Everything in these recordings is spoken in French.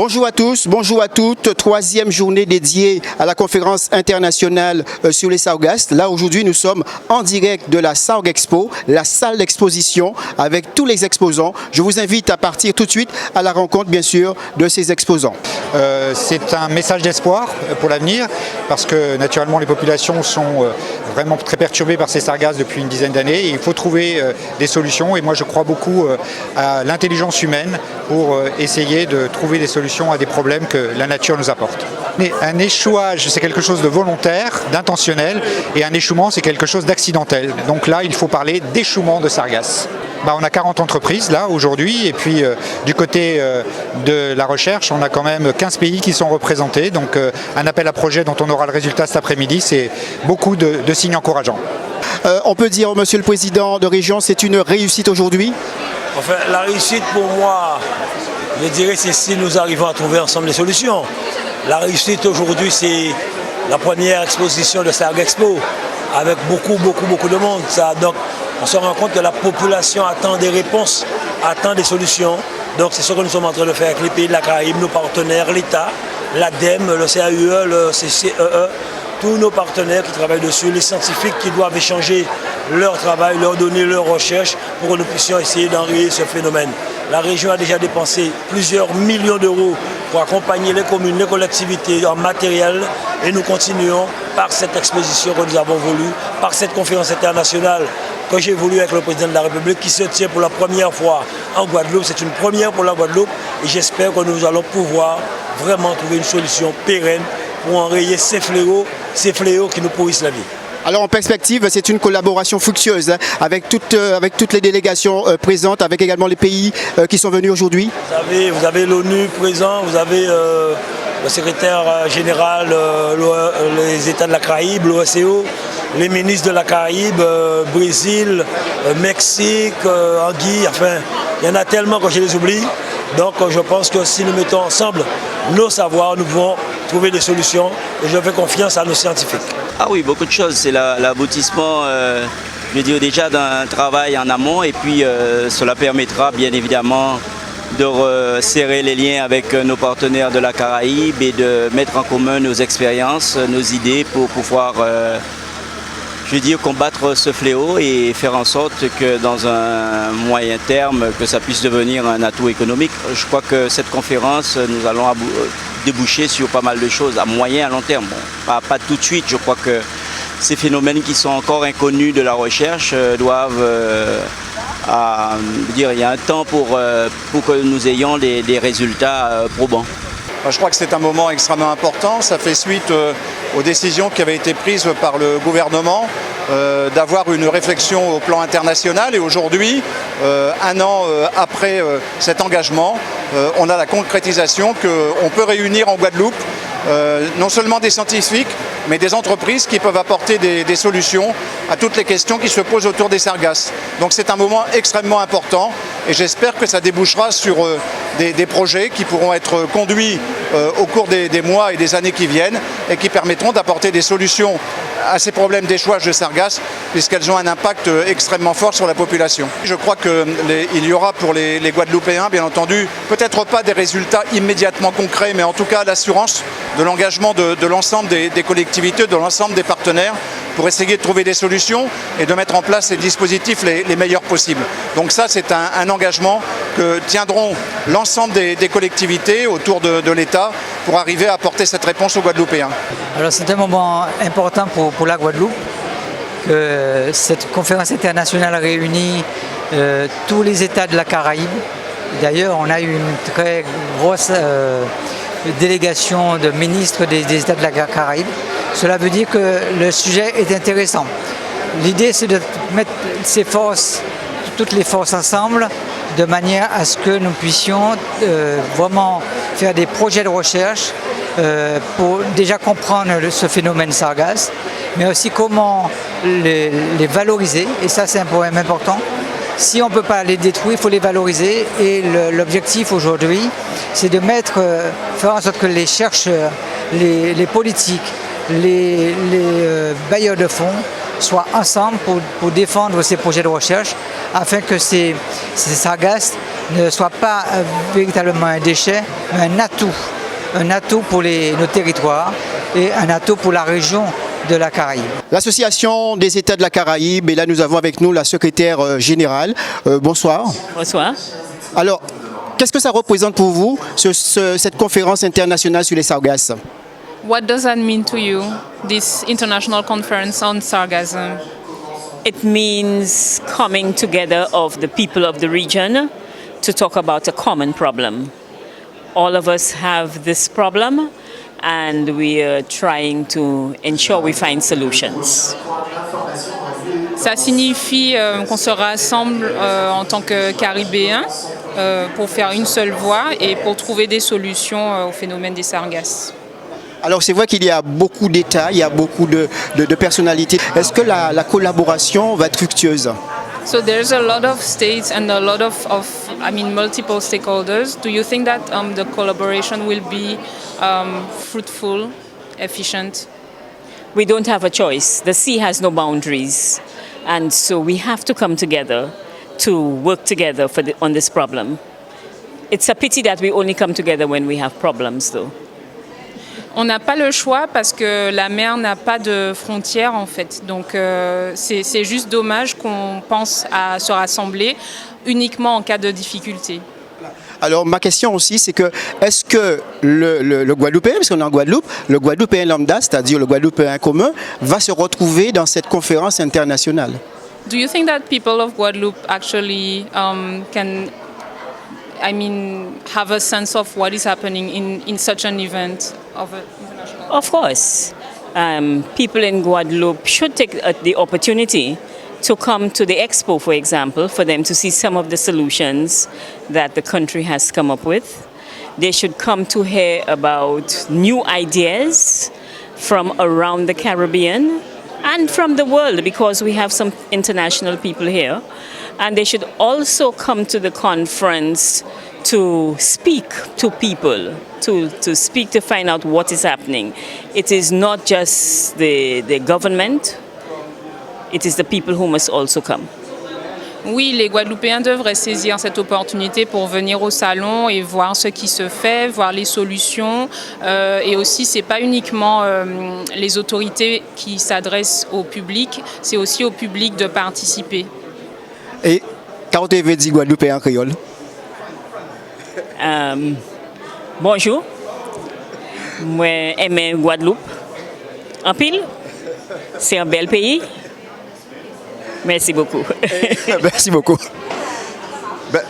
Bonjour à tous, bonjour à toutes. Troisième journée dédiée à la conférence internationale sur les sargasses. Là, aujourd'hui, nous sommes en direct de la Sarg Expo, la salle d'exposition avec tous les exposants. Je vous invite à partir tout de suite à la rencontre, bien sûr, de ces exposants. C'est un message d'espoir pour l'avenir parce que, naturellement, les populations sont vraiment très perturbées par ces sargasses depuis une dizaine d'années. Il faut trouver des solutions et moi, je crois beaucoup à l'intelligence humaine pour essayer de trouver des solutions à des problèmes que la nature nous apporte. Mais un échouage, c'est quelque chose de volontaire, d'intentionnel, et un échouement, c'est quelque chose d'accidentel. Donc là, il faut parler d'échouement de sargasses. On a 40 entreprises là aujourd'hui, et puis du côté de la recherche, on a quand même 15 pays qui sont représentés. Donc un appel à projet dont on aura le résultat cet après-midi, c'est beaucoup de signes encourageants. On peut dire, Monsieur le Président de région, c'est une réussite aujourd'hui? Enfin, la réussite pour moi, je dirais, c'est si nous arrivons à trouver ensemble des solutions. La réussite aujourd'hui, c'est la première exposition de Sarg Expo, avec beaucoup de monde. Donc, on se rend compte que la population attend des réponses, attend des solutions. Donc, c'est ce que nous sommes en train de faire avec les pays de la Caraïbe, nos partenaires, l'État, l'ADEME, le CAUE, le CCEE, tous nos partenaires qui travaillent dessus, les scientifiques qui doivent échanger leur travail, leur donner leurs recherches pour que nous puissions essayer d'enrayer ce phénomène. La région a déjà dépensé plusieurs millions d'euros pour accompagner les communes, les collectivités en matériel et nous continuons par cette exposition que nous avons voulu, par cette conférence internationale que j'ai voulu avec le président de la République qui se tient pour la première fois en Guadeloupe. C'est une première pour la Guadeloupe et j'espère que nous allons pouvoir vraiment trouver une solution pérenne pour enrayer ces fléaux qui nous pourrissent la vie. Alors en perspective, c'est une collaboration fructueuse avec toutes les délégations présentes, avec également les pays qui sont venus aujourd'hui. Vous avez l'ONU présent, vous avez le secrétaire général, les États de la Caraïbe, l'OACO, les ministres de la Caraïbe, Brésil, Mexique, Anguille, enfin, il y en a tellement que je les oublie. Donc je pense que si nous mettons ensemble nos savoirs, nous pouvons trouver des solutions et je fais confiance à nos scientifiques. Ah oui, beaucoup de choses. C'est l'aboutissement, je veux dire, déjà d'un travail en amont et puis cela permettra bien évidemment de resserrer les liens avec nos partenaires de la Caraïbe et de mettre en commun nos expériences, nos idées pour pouvoir je veux dire, combattre ce fléau et faire en sorte que dans un moyen terme, que ça puisse devenir un atout économique. Je crois que cette conférence, nous allons déboucher sur pas mal de choses à moyen, à long terme. Bon, pas tout de suite, je crois que ces phénomènes qui sont encore inconnus de la recherche doivent... il y a un temps pour que nous ayons des résultats probants. Je crois que c'est un moment extrêmement important. Ça fait suite aux décisions qui avaient été prises par le gouvernement d'avoir une réflexion au plan international. Et aujourd'hui, un an après cet engagement, on a la concrétisation qu'on peut réunir en Guadeloupe non seulement des scientifiques, mais des entreprises qui peuvent apporter des solutions à toutes les questions qui se posent autour des sargasses. Donc c'est un moment extrêmement important et j'espère que ça débouchera sur des projets qui pourront être conduits au cours des mois et des années qui viennent et qui permettront d'apporter des solutions à ces problèmes d'échouage de sargasses puisqu'elles ont un impact extrêmement fort sur la population. Je crois qu'il y aura pour les Guadeloupéens, bien entendu, peut-être pas des résultats immédiatement concrets, mais en tout cas l'assurance de l'engagement de l'ensemble des collectivités, de l'ensemble des partenaires pour essayer de trouver des solutions et de mettre en place les dispositifs les meilleurs possibles. Donc ça, c'est un engagement que tiendront l'ensemble des collectivités autour de l'État pour arriver à apporter cette réponse aux Guadeloupéens. Alors c'est un moment important pour la Guadeloupe, que cette conférence internationale réunit tous les États de la Caraïbe. D'ailleurs, on a eu une très grosse délégation de ministres des États de la Caraïbe. Cela veut dire que le sujet est intéressant. L'idée, c'est de mettre toutes les forces ensemble, de manière à ce que nous puissions vraiment faire des projets de recherche pour déjà comprendre ce phénomène sargasse, mais aussi comment les valoriser, et ça c'est un problème important. Si on ne peut pas les détruire, il faut les valoriser, et l'objectif aujourd'hui, c'est de faire en sorte que les chercheurs, les politiques, les bailleurs de fonds soient ensemble pour défendre ces projets de recherche afin que ces sargasses ne soit pas véritablement un déchet, mais un atout pour nos territoires et un atout pour la région de la Caraïbe. L'association des États de la Caraïbe, et là nous avons avec nous la secrétaire générale. Bonsoir. Bonsoir. Alors, qu'est-ce que ça représente pour vous, cette conférence internationale sur les sargasses? What does that mean to you, this international conference on sargassum? It means coming together of the people of the region to talk about a common problem. All of us have this problem and we are trying to ensure we find solutions. Ça signifie qu'on se rassemble en tant que Caribéens pour faire une seule voix et pour trouver des solutions au phénomène des sargasses. Alors c'est vrai qu'il y a beaucoup d'États, il y a beaucoup de personnalités. Est-ce que la collaboration va être fructueuse? So there's a lot of states and a lot of multiple stakeholders. Do you think that the collaboration will be fruitful, efficient? We don't have a choice. The sea has no boundaries. And so we have to come together to work together on this problem. It's a pity that we only come together when we have problems, though. On n'a pas le choix parce que la mer n'a pas de frontières en fait. Donc c'est juste dommage qu'on pense à se rassembler uniquement en cas de difficulté. Alors ma question aussi c'est que est-ce que le Guadeloupéen, parce qu'on est en Guadeloupe, le Guadeloupéen lambda, c'est-à-dire le Guadeloupéen commun, va se retrouver dans cette conférence internationale? Do you think that people of Guadeloupe actually can have a sense of what is happening in such an event of an international? Of course. People in Guadeloupe should take the opportunity to come to the expo, for example, for them to see some of the solutions that the country has come up with. They should come to hear about new ideas from around the Caribbean and from the world, because we have some international people here. And they should also come to the conference to speak to people, to speak to find out what is happening. It is not just the government, it is the people who must also come. Oui, les Guadeloupéens devraient saisir cette opportunité pour venir au salon et voir ce qui se fait, voir les solutions. Et aussi, ce n'est pas uniquement les autorités qui s'adressent au public, c'est aussi au public de participer. Et quand tu veux dire Guadeloupéen en créole? Bonjour, moi j'aime Guadeloupe en pile, c'est un bel pays. Merci beaucoup. Merci beaucoup.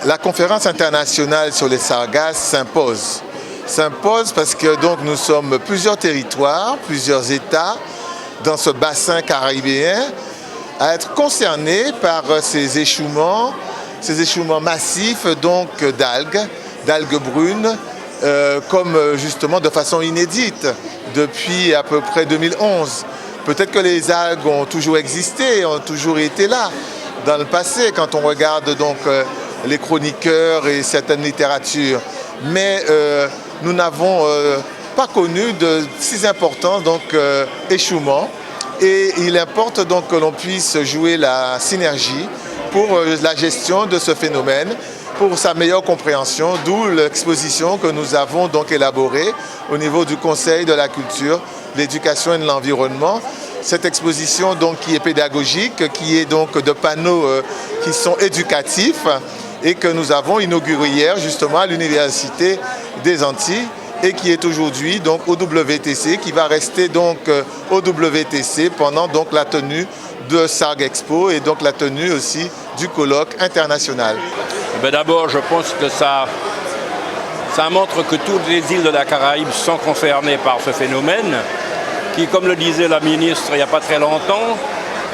La conférence internationale sur les sargasses s'impose parce que donc nous sommes plusieurs territoires, plusieurs États dans ce bassin caribéen à être concernés par ces échouements massifs donc d'algues brunes, comme justement de façon inédite depuis à peu près 2011. Peut-être que les algues ont toujours existé, ont toujours été là dans le passé quand on regarde donc les chroniqueurs et certaines littératures. Mais nous n'avons pas connu de si importants échouements. Et il importe donc que l'on puisse jouer la synergie pour la gestion de ce phénomène, pour sa meilleure compréhension, d'où l'exposition que nous avons donc élaborée au niveau du Conseil de la culture, de l'éducation et de l'environnement. Cette exposition donc qui est pédagogique, qui est donc de panneaux qui sont éducatifs et que nous avons inauguré hier justement à l'Université des Antilles et qui est aujourd'hui donc au WTC, qui va rester donc au WTC pendant donc la tenue de Sarg Expo et donc la tenue aussi du colloque international. D'abord, je pense que ça montre que toutes les îles de la Caraïbe sont concernées par ce phénomène qui, comme le disait la ministre il n'y a pas très longtemps,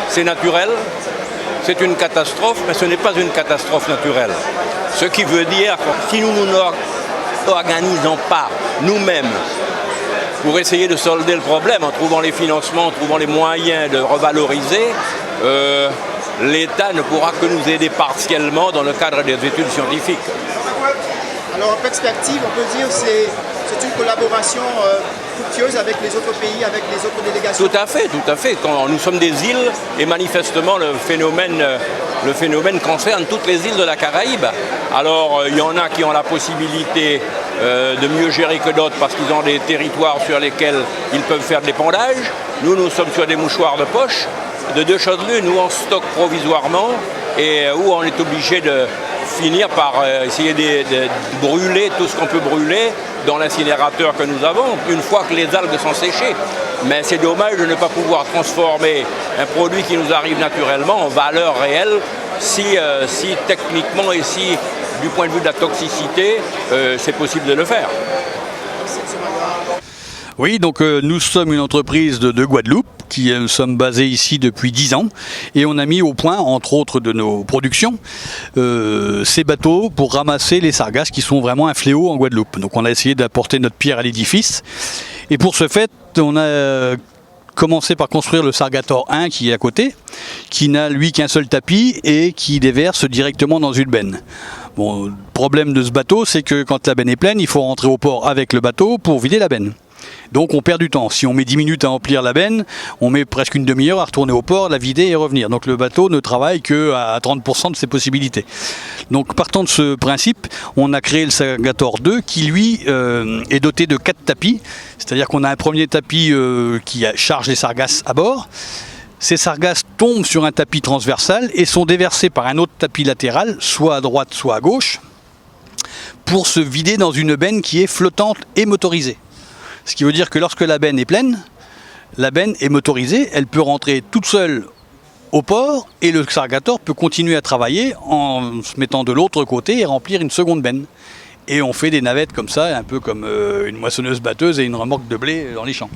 c'est naturel, c'est une catastrophe, mais ce n'est pas une catastrophe naturelle. Ce qui veut dire que si nous ne nous organisons pas nous-mêmes pour essayer de solder le problème, en trouvant les financements, en trouvant les moyens de revaloriser, l'État ne pourra que nous aider partiellement dans le cadre des études scientifiques. Alors en perspective, on peut dire que c'est une collaboration fructueuse avec les autres pays, avec les autres délégations. Tout à fait. Quand nous sommes des îles et manifestement le phénomène concerne toutes les îles de la Caraïbe Alors il y en a qui ont la possibilité de mieux gérer que d'autres parce qu'ils ont des territoires sur lesquels ils peuvent faire de l'épandage. Nous sommes sur des mouchoirs de poche. De deux choses l'une, où on stocke provisoirement et où on est obligé de finir par essayer de brûler tout ce qu'on peut brûler dans l'incinérateur que nous avons une fois que les algues sont séchées. Mais c'est dommage de ne pas pouvoir transformer un produit qui nous arrive naturellement en valeur réelle si techniquement et si du point de vue de la toxicité, c'est possible de le faire. Oui, donc nous sommes une entreprise de Guadeloupe qui sommes basés ici depuis 10 ans et on a mis au point, entre autres de nos productions, ces bateaux pour ramasser les sargasses qui sont vraiment un fléau en Guadeloupe. Donc on a essayé d'apporter notre pierre à l'édifice et pour ce fait on a commencé par construire le Sargator 1 qui est à côté, qui n'a lui qu'un seul tapis et qui déverse directement dans une benne. Bon, le problème de ce bateau, c'est que quand la benne est pleine, il faut rentrer au port avec le bateau pour vider la benne. Donc on perd du temps. Si on met 10 minutes à remplir la benne, on met presque une demi-heure à retourner au port, la vider et revenir. Donc le bateau ne travaille qu'à 30% de ses possibilités. Donc partant de ce principe, on a créé le Sargator 2 qui lui est doté de 4 tapis. C'est-à-dire qu'on a un premier tapis qui charge les sargasses à bord. Ces sargasses tombent sur un tapis transversal et sont déversées par un autre tapis latéral, soit à droite, soit à gauche, pour se vider dans une benne qui est flottante et motorisée. Ce qui veut dire que lorsque la benne est pleine, la benne est motorisée, elle peut rentrer toute seule au port et le Sargator peut continuer à travailler en se mettant de l'autre côté et remplir une seconde benne. Et on fait des navettes comme ça, un peu comme une moissonneuse batteuse et une remorque de blé dans les champs.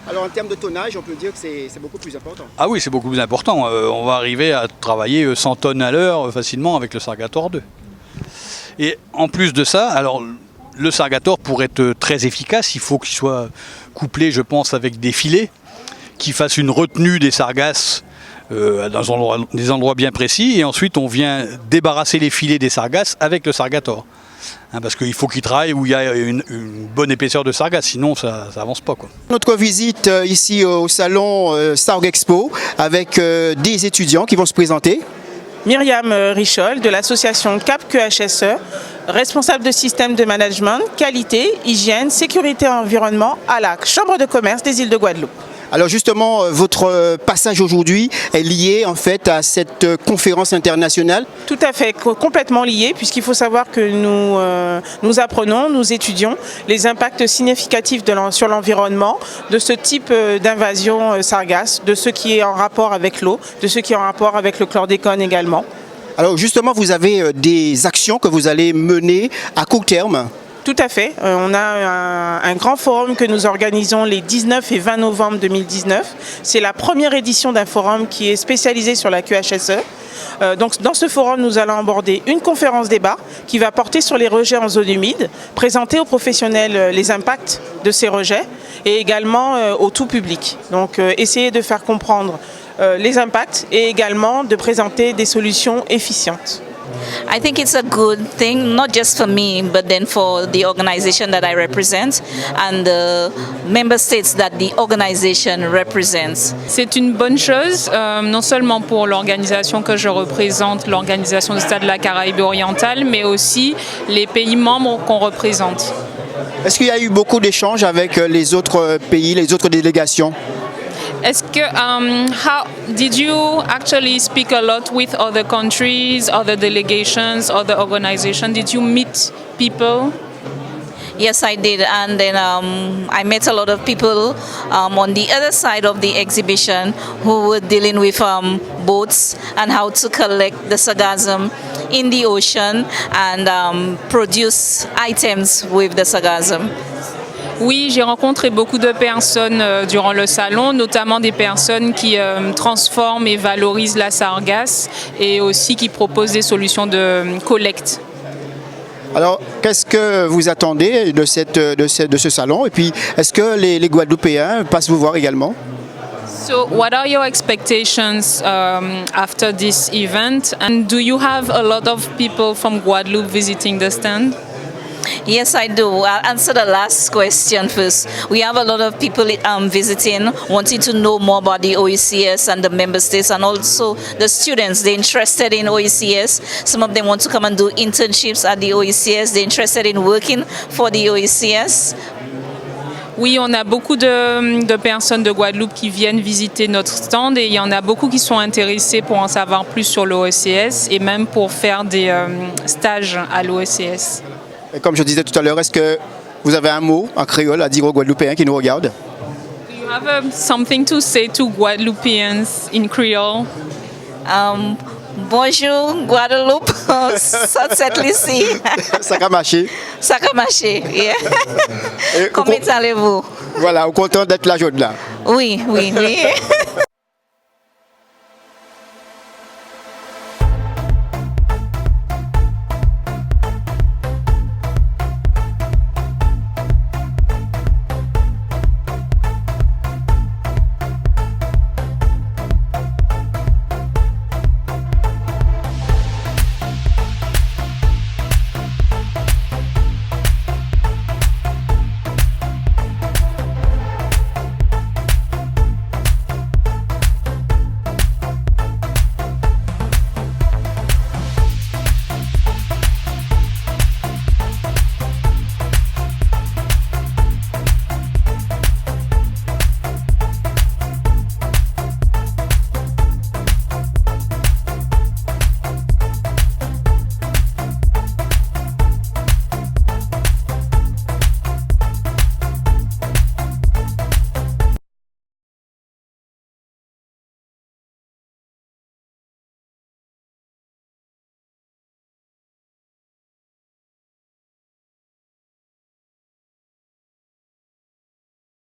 Alors en termes de tonnage, on peut dire que c'est beaucoup plus important. Ah oui, c'est beaucoup plus important. On va arriver à travailler 100 tonnes à l'heure facilement avec le Sargator 2. Et en plus de ça, alors le Sargator, pour être très efficace, il faut qu'il soit couplé, je pense, avec des filets qui fassent une retenue des sargasses dans des endroits bien précis. Et ensuite, on vient débarrasser les filets des sargasses avec le Sargator. Parce qu'il faut qu'il travaille où il y a une bonne épaisseur de sargasse, sinon ça avance pas, quoi. Notre visite ici au salon Sarg Expo avec des étudiants qui vont se présenter. Myriam Richol de l'association CAP QHSE, responsable de système de management, qualité, hygiène, sécurité et environnement à la Chambre de commerce des îles de Guadeloupe. Alors justement, votre passage aujourd'hui est lié en fait à cette conférence internationale? Tout à fait, complètement lié, puisqu'il faut savoir que nous apprenons, nous étudions les impacts significatifs sur l'environnement de ce type d'invasion sargasse, de ce qui est en rapport avec l'eau, de ce qui est en rapport avec le chlordécone également. Alors justement, vous avez des actions que vous allez mener à court terme? Tout à fait. On a un grand forum que nous organisons les 19 et 20 novembre 2019. C'est la première édition d'un forum qui est spécialisé sur la QHSE. Donc, dans ce forum, nous allons aborder une conférence débat qui va porter sur les rejets en zone humide, présenter aux professionnels les impacts de ces rejets et également au tout public. Donc essayer de faire comprendre les impacts et également de présenter des solutions efficientes. I think it's a good thing, not just for me, but then for the organization that I represent and the member states that the organization represents. C'est une bonne chose, non seulement pour l'organisation que je représente, l'organisation du Stade de la Caraïbe orientale, mais aussi les pays membres qu'on représente. Est-ce qu'il y a eu beaucoup d'échanges avec les autres pays, les autres délégations? Est-ce que, how did you actually speak a lot with other countries, other delegations, other organizations? Did you meet people? Yes, I did, and then I met a lot of people on the other side of the exhibition who were dealing with boats and how to collect the sargassum in the ocean and produce items with the sargassum. Oui, j'ai rencontré beaucoup de personnes durant le salon, notamment des personnes qui transforment et valorisent la sargasse et aussi qui proposent des solutions de collecte. Alors, qu'est-ce que vous attendez de ce salon? Et puis, est-ce que les Guadeloupéens passent vous voir également? So, what are your expectations after this event? And do you have a lot of people from Guadeloupe visiting the stand? Yes, I do. I'll answer the last question first. We have a lot of people visiting, wanting to know more about the OECS and the member states, and also the students. They're interested in OECS. Some of them want to come and do internships at the OECS. They're interested in working for the OECS. Oui, on a beaucoup de personnes de Guadeloupe qui viennent visiter notre stand et il y en a beaucoup qui sont intéressés pour en savoir plus sur l'OECS et même pour faire des stages à l'OECS. Et comme je disais tout à l'heure, est-ce que vous avez un mot en créole à dire aux Guadeloupéens qui nous regardent? Do you have something to say to Guadeloupeans in Creole? Bonjour Guadeloupe, Saint-Lucie. Ça a marché. Ça a marché, yeah. Comment allez-vous? Voilà, content d'être là aujourd'hui. Oui, oui, oui.